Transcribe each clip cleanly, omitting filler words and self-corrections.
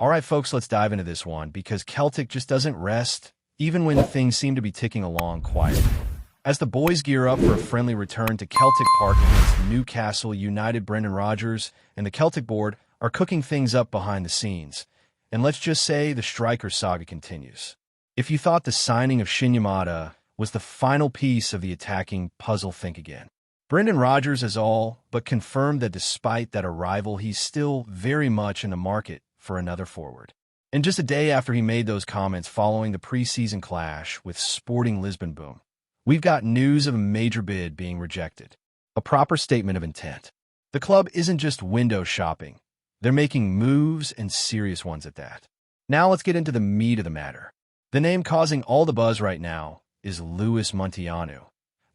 All right, folks, let's dive into this one because Celtic just doesn't rest, even when things seem to be ticking along quietly. As the boys gear up for a friendly return to Celtic Park against Newcastle United, Brendan Rodgers and the Celtic board are cooking things up behind the scenes. And let's just say the striker saga continues. If you thought the signing of Shinyamada was the final piece of the attacking puzzle, think again. Brendan Rodgers has all but confirmed that despite that arrival, he's still very much in the market for another forward. And just a day after he made those comments following the preseason clash with Sporting Lisbon, boom, we've got news of a major bid being rejected. A proper statement of intent. The club isn't just window shopping. They're making moves, and serious ones at that. Now let's get into the meat of the matter. The name causing all the buzz right now is Luis Munteanu,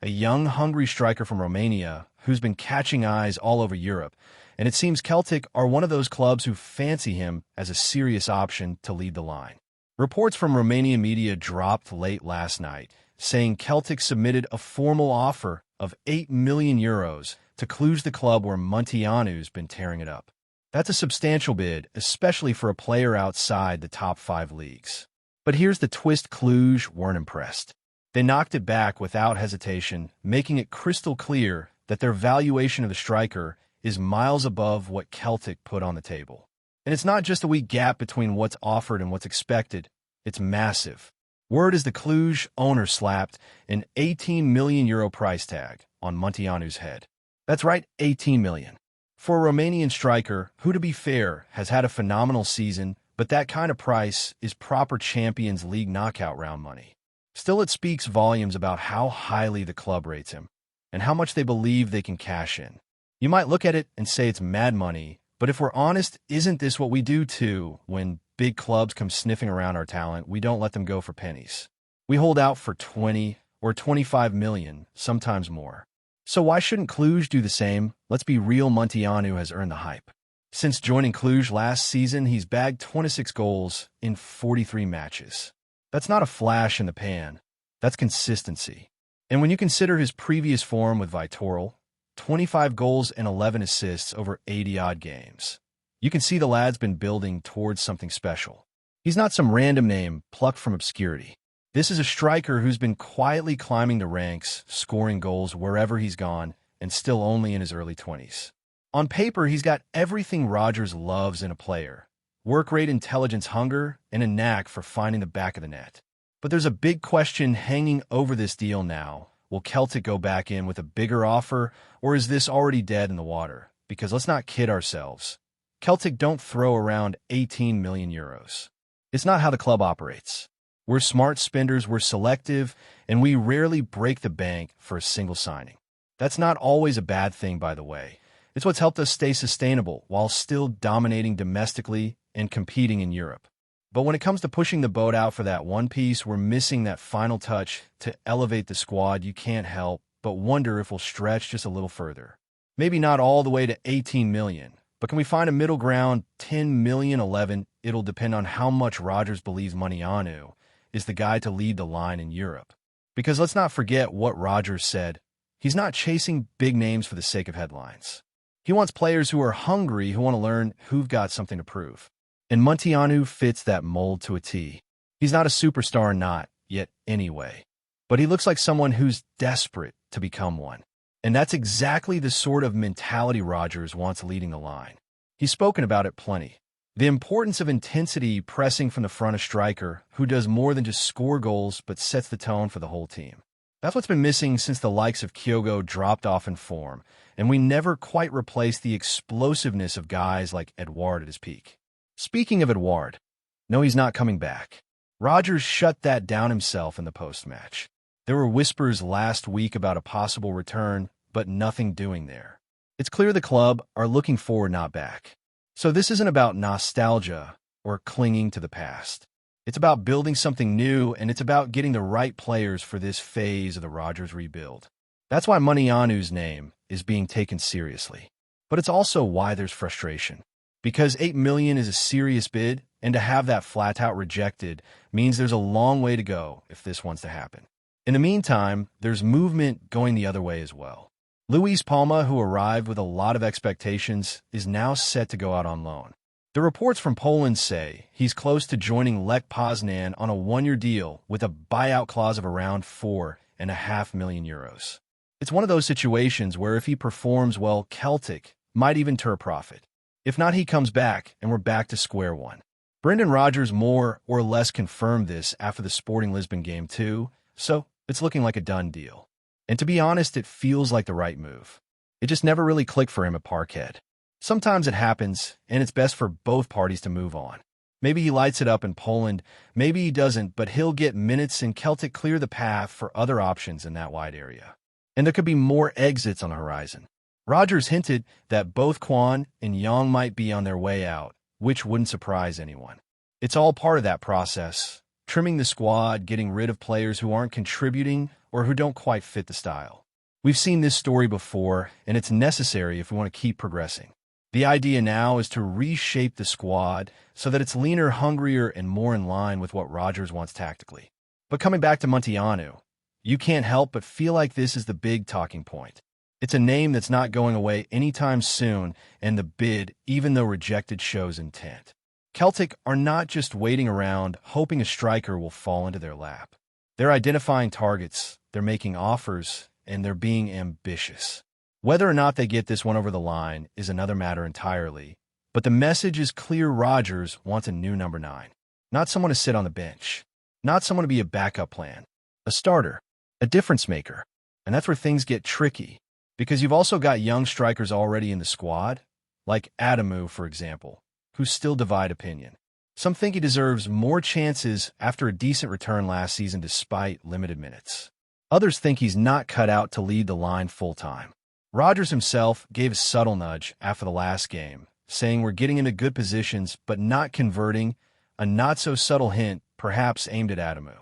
a young, hungry striker from Romania who's been catching eyes all over Europe, and it seems Celtic are one of those clubs who fancy him as a serious option to lead the line. Reports from Romanian media dropped late last night, saying Celtic submitted a formal offer of €8 million to Cluj, the club where Munteanu's been tearing it up. That's a substantial bid, especially for a player outside the top 5 leagues. But here's the twist: Cluj weren't impressed. They knocked it back without hesitation, making it crystal clear that their valuation of the striker is miles above what Celtic put on the table. And it's not just a wee gap between what's offered and what's expected. It's massive. Word is the Cluj owner slapped an €18 million price tag on Munteanu's head. That's right, 18 million. For a Romanian striker, who, to be fair, has had a phenomenal season, but that kind of price is proper Champions League knockout round money. Still, it speaks volumes about how highly the club rates him and how much they believe they can cash in. You might look at it and say it's mad money, but if we're honest, isn't this what we do too? When big clubs come sniffing around our talent, we don't let them go for pennies. We hold out for 20 or 25 million, sometimes more. So why shouldn't Cluj do the same? Let's be real, Munteanu has earned the hype. Since joining Cluj last season, he's bagged 26 goals in 43 matches. That's not a flash in the pan. That's consistency. And when you consider his previous form with Viitorul, 25 goals and 11 assists over 80-odd games, you can see the lad's been building towards something special. He's not some random name plucked from obscurity. This is a striker who's been quietly climbing the ranks, scoring goals wherever he's gone, and still only in his early 20s. On paper, he's got everything Rodgers loves in a player: work rate, intelligence, hunger, and a knack for finding the back of the net. But there's a big question hanging over this deal now. Will Celtic go back in with a bigger offer, or is this already dead in the water? Because let's not kid ourselves. Celtic don't throw around 18 million euros. It's not how the club operates. We're smart spenders, we're selective, and we rarely break the bank for a single signing. That's not always a bad thing, by the way. It's what's helped us stay sustainable while still dominating domestically and competing in Europe. But when it comes to pushing the boat out for that one piece, we're missing that final touch to elevate the squad. You can't help but wonder if we'll stretch just a little further. Maybe not all the way to 18 million, but can we find a middle ground, 10 million, 11? It'll depend on how much Rodgers believes Munteanu is the guy to lead the line in Europe. Because let's not forget what Rodgers said. He's not chasing big names for the sake of headlines. He wants players who are hungry, who want to learn, who've got something to prove. And Munteanu fits that mold to a T. He's not a superstar, not yet anyway. But he looks like someone who's desperate to become one. And that's exactly the sort of mentality Rodgers wants leading the line. He's spoken about it plenty. The importance of intensity, pressing from the front, a striker who does more than just score goals but sets the tone for the whole team. That's what's been missing since the likes of Kyogo dropped off in form, and we never quite replaced the explosiveness of guys like Edouard at his peak. Speaking of Edouard, no, he's not coming back. Rodgers shut that down himself in the post-match. There were whispers last week about a possible return, but nothing doing there. It's clear the club are looking forward, not back. So this isn't about nostalgia or clinging to the past. It's about building something new, and it's about getting the right players for this phase of the Rodgers rebuild. That's why Munteanu's name is being taken seriously. But it's also why there's frustration. Because 8 million is a serious bid, and to have that flat-out rejected means there's a long way to go if this wants to happen. In the meantime, there's movement going the other way as well. Luis Palma, who arrived with a lot of expectations, is now set to go out on loan. The reports from Poland say he's close to joining Lech Poznan on a one-year deal with a buyout clause of around €4.5 million. It's one of those situations where if he performs well, Celtic might even turn a profit. If not, he comes back and we're back to square one. Brendan Rodgers more or less confirmed this after the Sporting Lisbon game too, so it's looking like a done deal. And to be honest, it feels like the right move. It just never really clicked for him at Parkhead. Sometimes it happens, and it's best for both parties to move on. Maybe he lights it up in Poland, maybe he doesn't, but he'll get minutes and Celtic clear the path for other options in that wide area. And there could be more exits on the horizon. Rodgers hinted that both Kwon and Young might be on their way out, which wouldn't surprise anyone. It's all part of that process, trimming the squad, getting rid of players who aren't contributing or who don't quite fit the style. We've seen this story before, and it's necessary if we want to keep progressing. The idea now is to reshape the squad so that it's leaner, hungrier, and more in line with what Rodgers wants tactically. But coming back to Munteanu, you can't help but feel like this is the big talking point. It's a name that's not going away anytime soon, and the bid, even though rejected, shows intent. Celtic are not just waiting around, hoping a striker will fall into their lap. They're identifying targets, they're making offers, and they're being ambitious. Whether or not they get this one over the line is another matter entirely, but the message is clear: Rodgers wants a new number 9. Not someone to sit on the bench. Not someone to be a backup plan. A starter. A difference maker. And that's where things get tricky, because you've also got young strikers already in the squad, like Adamu, for example, who still divide opinion. Some think he deserves more chances after a decent return last season despite limited minutes. Others think he's not cut out to lead the line full-time. Rodgers himself gave a subtle nudge after the last game, saying we're getting into good positions but not converting, a not-so-subtle hint perhaps aimed at Adamu.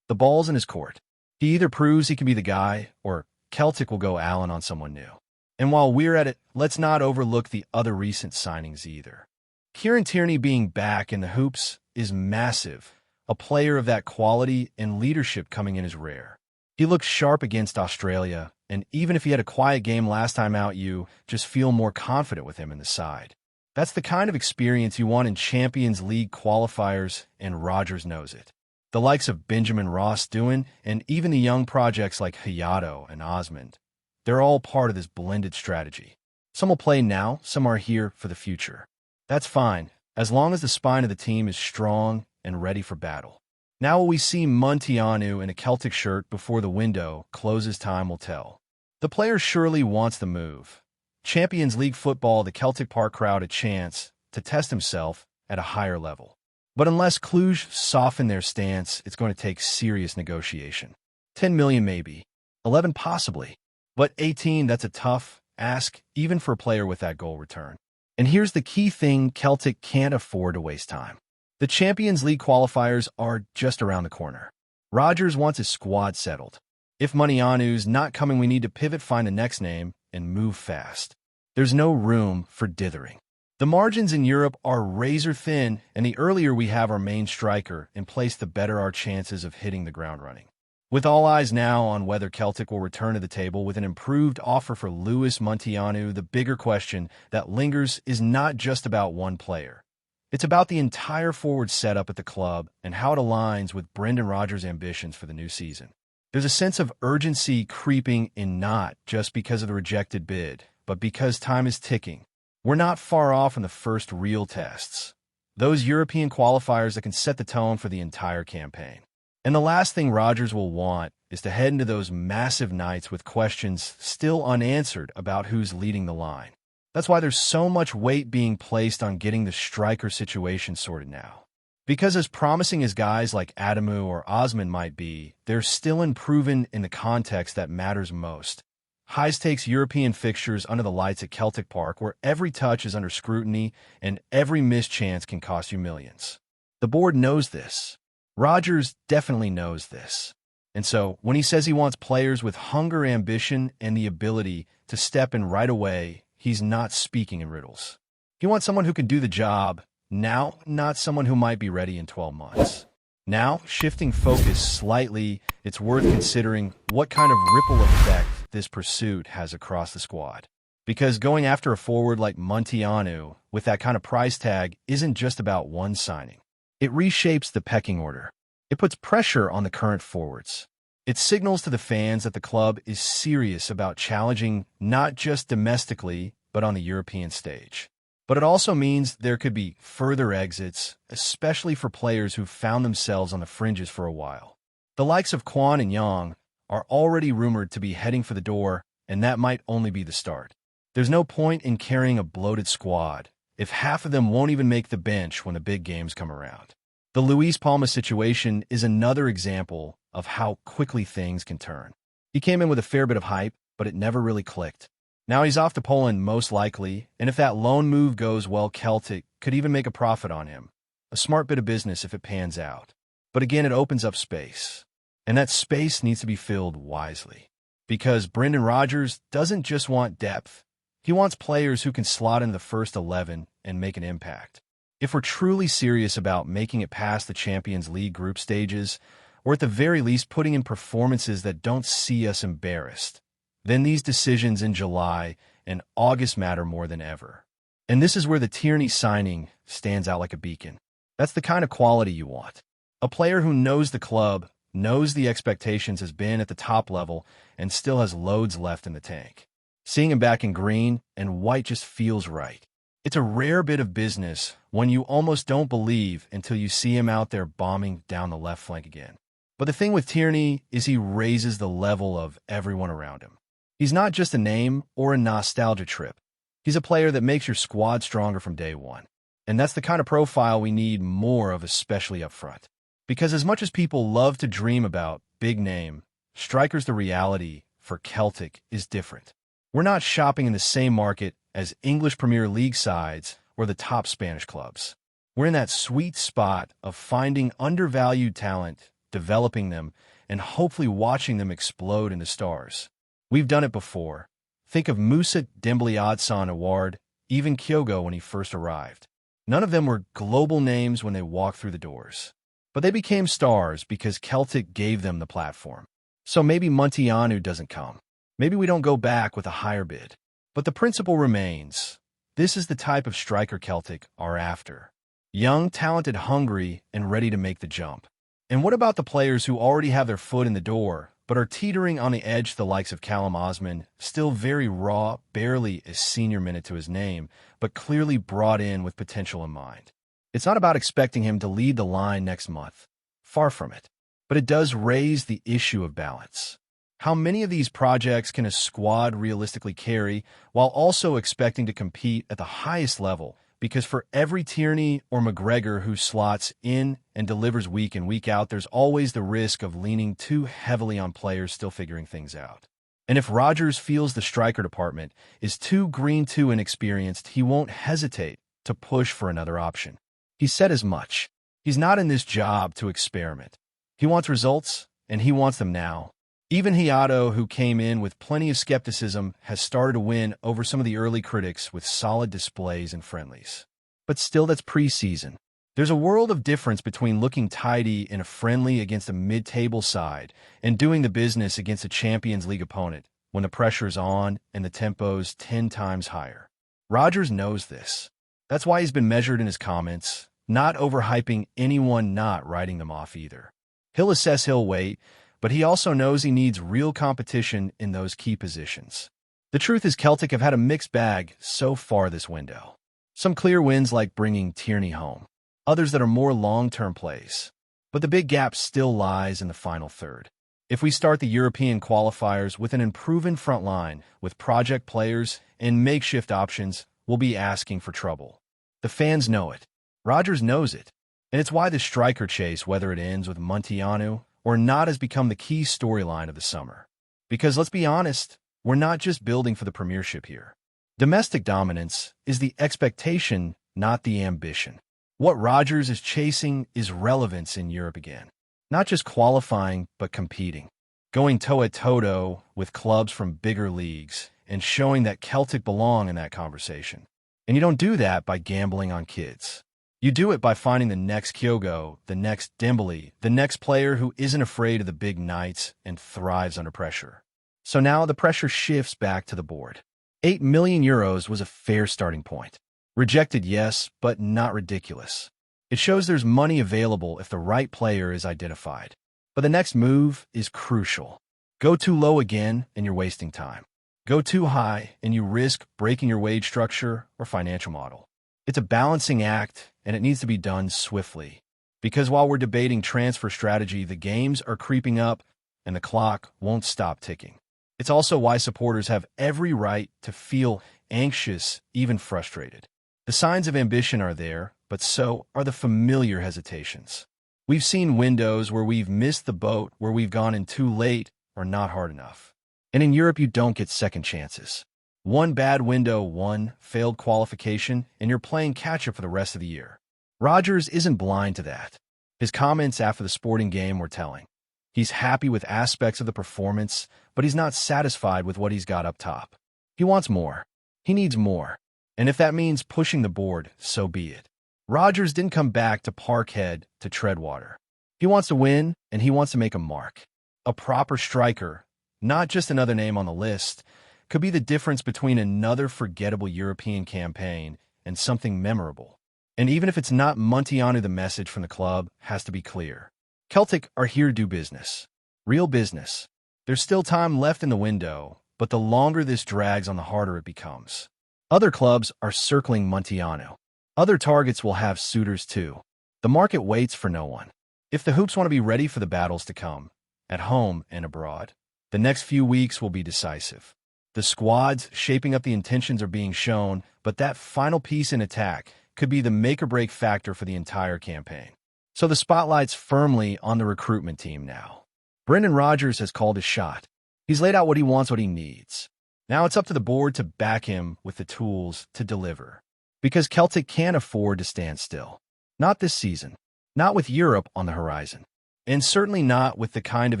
The ball's in his court. He either proves he can be the guy, or Celtic will go Allen on someone new. And while we're at it, let's not overlook the other recent signings either. Kieran Tierney being back in the hoops is massive. A player of that quality and leadership coming in is rare. He looked sharp against Australia, and even if he had a quiet game last time out, you just feel more confident with him in the side. That's the kind of experience you want in Champions League qualifiers, and Rodgers knows it. The likes of Benjamin Ross-Dewin and even the young projects like Hayato and Osmond, they're all part of this blended strategy. Some will play now, some are here for the future. That's fine, as long as the spine of the team is strong and ready for battle. Now will we see Munteanu in a Celtic shirt before the window closes? Time will tell. The player surely wants the move. Champions League football, the Celtic Park crowd a chance to test himself at a higher level. But unless Cluj soften their stance, it's going to take serious negotiation. 10 million maybe, 11 possibly, but 18, that's a tough ask even for a player with that goal return. And here's the key thing: Celtic can't afford to waste time. The Champions League qualifiers are just around the corner. Rodgers wants his squad settled. If Munteanu's not coming, we need to pivot, find the next name, and move fast. There's no room for dithering. The margins in Europe are razor thin, and the earlier we have our main striker in place, the better our chances of hitting the ground running. With all eyes now on whether Celtic will return to the table with an improved offer for Lewis Munteanu, the bigger question that lingers is not just about one player. It's about the entire forward setup at the club and how it aligns with Brendan Rodgers' ambitions for the new season. There's a sense of urgency creeping in, not just because of the rejected bid, but because time is ticking. We're not far off from the first real tests, those European qualifiers that can set the tone for the entire campaign. And the last thing Rodgers will want is to head into those massive nights with questions still unanswered about who's leading the line. That's why there's so much weight being placed on getting the striker situation sorted now. Because as promising as guys like Adamu or Osman might be, they're still unproven in the context that matters most. High-stakes European fixtures under the lights at Celtic Park, where every touch is under scrutiny and every missed chance can cost you millions. The board knows this. Rodgers definitely knows this. And so, when he says he wants players with hunger, ambition, and the ability to step in right away, he's not speaking in riddles. He wants someone who can do the job now, not someone who might be ready in 12 months. Now, shifting focus slightly, it's worth considering what kind of ripple effect this pursuit has across the squad. Because going after a forward like Munteanu with that kind of price tag isn't just about one signing. It reshapes the pecking order. It puts pressure on the current forwards. It signals to the fans that the club is serious about challenging not just domestically, but on the European stage. But it also means there could be further exits, especially for players who've found themselves on the fringes for a while. The likes of Kwon and Yang are already rumored to be heading for the door, and that might only be the start. There's no point in carrying a bloated squad if half of them won't even make the bench when the big games come around. The Luis Palma situation is another example of how quickly things can turn. He came in with a fair bit of hype, but it never really clicked. Now he's off to Poland most likely, and if that loan move goes well, Celtic could even make a profit on him. A smart bit of business if it pans out. But again, it opens up space. And that space needs to be filled wisely. Because Brendan Rodgers doesn't just want depth. He wants players who can slot in the first 11 and make an impact. If we're truly serious about making it past the Champions League group stages, or at the very least putting in performances that don't see us embarrassed, then these decisions in July and August matter more than ever. And this is where the Tierney signing stands out like a beacon. That's the kind of quality you want. A player who knows the club, knows the expectations, has been at the top level, and still has loads left in the tank. Seeing him back in green and white just feels right. It's a rare bit of business when you almost don't believe until you see him out there bombing down the left flank again. But the thing with Tierney is he raises the level of everyone around him. He's not just a name or a nostalgia trip. He's a player that makes your squad stronger from day one. And that's the kind of profile we need more of, especially up front. Because as much as people love to dream about big name, strikers, the reality for Celtic is different. We're not shopping in the same market as English Premier League sides or the top Spanish clubs. We're in that sweet spot of finding undervalued talent, developing them, and hopefully watching them explode into stars. We've done it before. Think of Moussa Dembélé, Odsonne Édouard, even Kyogo when he first arrived. None of them were global names when they walked through the doors. But they became stars because Celtic gave them the platform. So maybe Munteanu doesn't come. Maybe we don't go back with a higher bid. But the principle remains. This is the type of striker Celtic are after. Young, talented, hungry, and ready to make the jump. And what about the players who already have their foot in the door, but are teetering on the edge, the likes of Callum Osman, still very raw, barely a senior minute to his name, but clearly brought in with potential in mind? It's not about expecting him to lead the line next month. Far from it. But it does raise the issue of balance. How many of these projects can a squad realistically carry while also expecting to compete at the highest level? Because for every Tierney or McGregor who slots in and delivers week in, week out, there's always the risk of leaning too heavily on players still figuring things out. And if Rodgers feels the striker department is too green, too inexperienced, he won't hesitate to push for another option. He said as much. He's not in this job to experiment. He wants results, and he wants them now. Even Hayato, who came in with plenty of skepticism, has started to win over some of the early critics with solid displays and friendlies. But still, that's preseason. There's a world of difference between looking tidy in a friendly against a mid-table side and doing the business against a Champions League opponent when the pressure's on and the tempo's 10 times higher. Rodgers knows this. That's why he's been measured in his comments, not overhyping anyone, not writing them off either. He'll assess, he'll wait, but he also knows he needs real competition in those key positions. The truth is Celtic have had a mixed bag so far this window. Some clear wins like bringing Tierney home, others that are more long-term plays. But the big gap still lies in the final third. If we start the European qualifiers with an improving front line, with project players and makeshift options, we'll be asking for trouble. The fans know it. Rodgers knows it. And it's why the striker chase, whether it ends with Munteanu or not, has become the key storyline of the summer. Because let's be honest, we're not just building for the Premiership here. Domestic dominance is the expectation, not the ambition. What Rodgers is chasing is relevance in Europe again. Not just qualifying, but competing. Going toe-to-toe with clubs from bigger leagues and showing that Celtic belong in that conversation. And you don't do that by gambling on kids. You do it by finding the next Kyogo, the next Dembélé, the next player who isn't afraid of the big nights and thrives under pressure. So now the pressure shifts back to the board. €8 million was a fair starting point. Rejected, yes, but not ridiculous. It shows there's money available if the right player is identified. But the next move is crucial. Go too low again, and you're wasting time. Go too high, and you risk breaking your wage structure or financial model. It's a balancing act, and it needs to be done swiftly. Because while we're debating transfer strategy, the games are creeping up, and the clock won't stop ticking. It's also why supporters have every right to feel anxious, even frustrated. The signs of ambition are there, but so are the familiar hesitations. We've seen windows where we've missed the boat, where we've gone in too late or not hard enough. And in Europe, you don't get second chances. One bad window, one failed qualification, and you're playing catch-up for the rest of the year. Rodgers isn't blind to that. His comments after the Sporting game were telling. He's happy with aspects of the performance, but he's not satisfied with what he's got up top. He wants more. He needs more. And if that means pushing the board, so be it. Rodgers didn't come back to Parkhead to tread water. He wants to win, and he wants to make a mark. A proper striker, not just another name on the list, could be the difference between another forgettable European campaign and something memorable. And even if it's not Montiano, the message from the club has to be clear. Celtic are here to do business. Real business. There's still time left in the window, but the longer this drags on, the harder it becomes. Other clubs are circling Montiano. Other targets will have suitors too. The market waits for no one. If the Hoops want to be ready for the battles to come, at home and abroad, the next few weeks will be decisive. The squads shaping up the intentions are being shown, but that final piece in attack could be the make-or-break factor for the entire campaign. So the spotlight's firmly on the recruitment team now. Brendan Rodgers has called his shot. He's laid out what he wants, what he needs. Now it's up to the board to back him with the tools to deliver. Because Celtic can't afford to stand still. Not this season. Not with Europe on the horizon. And certainly not with the kind of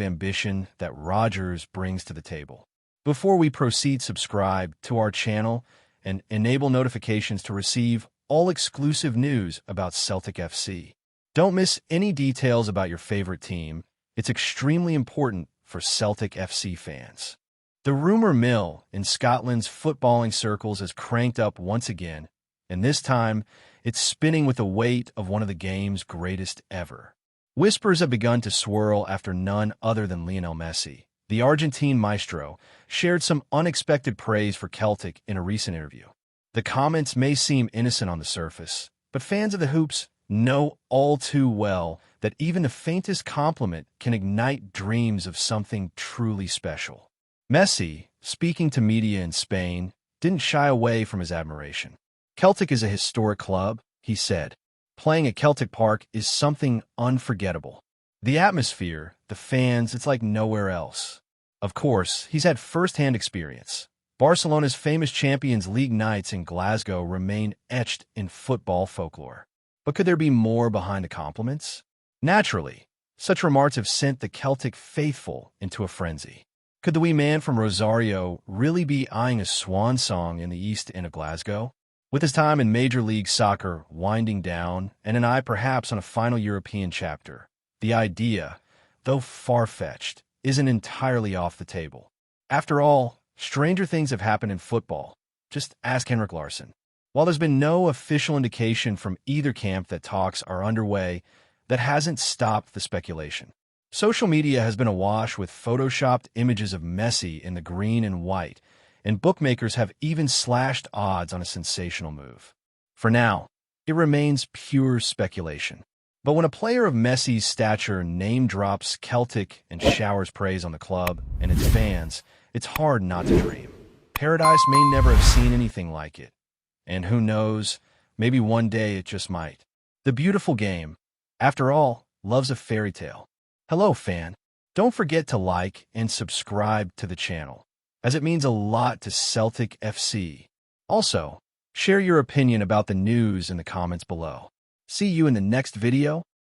ambition that Rodgers brings to the table. Before we proceed, subscribe to our channel and enable notifications to receive all exclusive news about Celtic FC. Don't miss any details about your favorite team. It's extremely important for Celtic FC fans. The rumor mill in Scotland's footballing circles has cranked up once again, and this time it's spinning with the weight of one of the game's greatest ever. Whispers have begun to swirl after none other than Lionel Messi, the Argentine maestro, shared some unexpected praise for Celtic in a recent interview. The comments may seem innocent on the surface, but fans of the Hoops know all too well that even the faintest compliment can ignite dreams of something truly special. Messi, speaking to media in Spain, didn't shy away from his admiration. Celtic is a historic club, he said. Playing at Celtic Park is something unforgettable. The atmosphere, the fans, it's like nowhere else. Of course, he's had first-hand experience. Barcelona's famous Champions League nights in Glasgow remain etched in football folklore. But could there be more behind the compliments? Naturally, such remarks have sent the Celtic faithful into a frenzy. Could the wee man from Rosario really be eyeing a swan song in the East End of Glasgow? With his time in Major League Soccer winding down and an eye perhaps on a final European chapter, the idea, though far-fetched, isn't entirely off the table. After all, stranger things have happened in football. Just ask Henrik Larsson. While there's been no official indication from either camp that talks are underway, that hasn't stopped the speculation. Social media has been awash with photoshopped images of Messi in the green and white, and bookmakers have even slashed odds on a sensational move. For now, it remains pure speculation. But when a player of Messi's stature name-drops Celtic and showers praise on the club and its fans, it's hard not to dream. Paradise may never have seen anything like it. And who knows, maybe one day it just might. The beautiful game, after all, loves a fairy tale. Hello, fan. Don't forget to like and subscribe to the channel, as it means a lot to Celtic FC. Also, share your opinion about the news in the comments below. See you in the next video.